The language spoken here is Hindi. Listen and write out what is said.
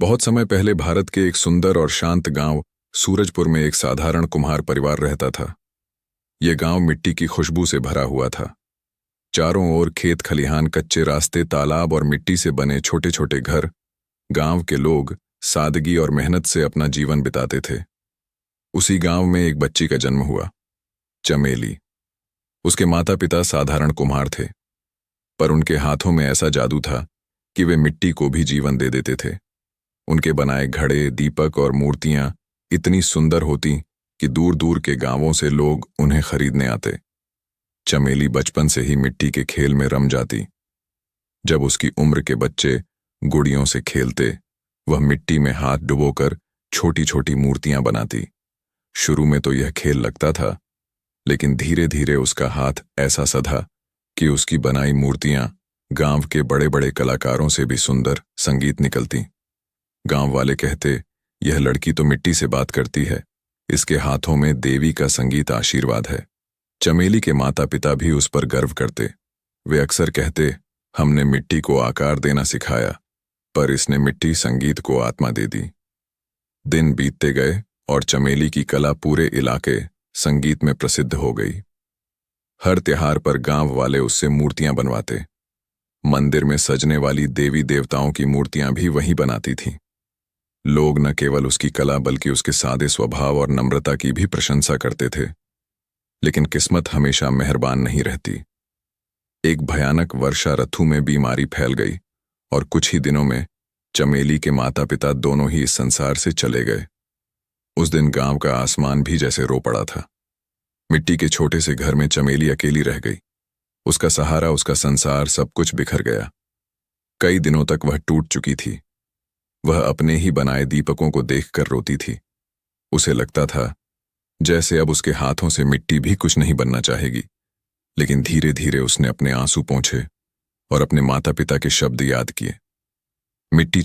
बहुत समय पहले भारत के एक सुंदर और शांत गांव सूरजपुर में एक साधारण कुम्हार परिवार रहता था। यह गांव मिट्टी की खुशबू से भरा हुआ था। चारों ओर खेत खलिहान, कच्चे रास्ते, तालाब और मिट्टी से बने छोटे छोटे घर। गांव के लोग सादगी और मेहनत से अपना जीवन बिताते थे। उसी गांव में एक बच्ची का जन्म हुआ, चमेली। उसके माता पिता साधारण कुम्हार थे, पर उनके हाथों में ऐसा जादू था कि वे मिट्टी को भी जीवन दे देते थे। उनके बनाए घड़े, दीपक और मूर्तियां इतनी सुंदर होती कि दूर दूर के गांवों से लोग उन्हें खरीदने आते। चमेली बचपन से ही मिट्टी के खेल में रम जाती। जब उसकी उम्र के बच्चे गुड़ियों से खेलते, वह मिट्टी में हाथ डुबोकर छोटी छोटी मूर्तियां बनाती। शुरू में तो यह खेल लगता था, लेकिन धीरे धीरे उसका हाथ ऐसा सधा कि उसकी बनाई मूर्तियां गांव के बड़े बड़े कलाकारों से भी सुंदर संगीत निकलती। गांव वाले कहते, यह लड़की तो मिट्टी से बात करती है, इसके हाथों में देवी का संगीत आशीर्वाद है। चमेली के माता पिता भी उस पर गर्व करते। वे अक्सर कहते, हमने मिट्टी को आकार देना सिखाया, पर इसने मिट्टी संगीत को आत्मा दे दी। दिन बीतते गए और चमेली की कला पूरे इलाके संगीत में प्रसिद्ध हो गई। हर त्योहार पर गांव वाले उससे मूर्तियां बनवाते। मंदिर में सजने वाली देवी देवताओं की मूर्तियां भी वही बनाती थीं। लोग न केवल उसकी कला बल्कि उसके सादे स्वभाव और नम्रता की भी प्रशंसा करते थे। लेकिन किस्मत हमेशा मेहरबान नहीं रहती। एक भयानक वर्षा ऋतु में बीमारी फैल गई और कुछ ही दिनों में चमेली के माता पिता दोनों ही इस संसार से चले गए। उस दिन गांव का आसमान भी जैसे रो पड़ा था। मिट्टी के छोटे से घर में चमेली अकेली रह गई। उसका सहारा, उसका संसार, सब कुछ बिखर गया। कई दिनों तक वह टूट चुकी थी। वह अपने ही बनाए दीपकों को देखकर रोती थी। उसे लगता था जैसे अब उसके हाथों से मिट्टी भी कुछ नहीं बनना चाहेगी। लेकिन धीरे धीरे उसने अपने आंसू पोंछे और अपने माता पिता के शब्द याद किए। मिट्टी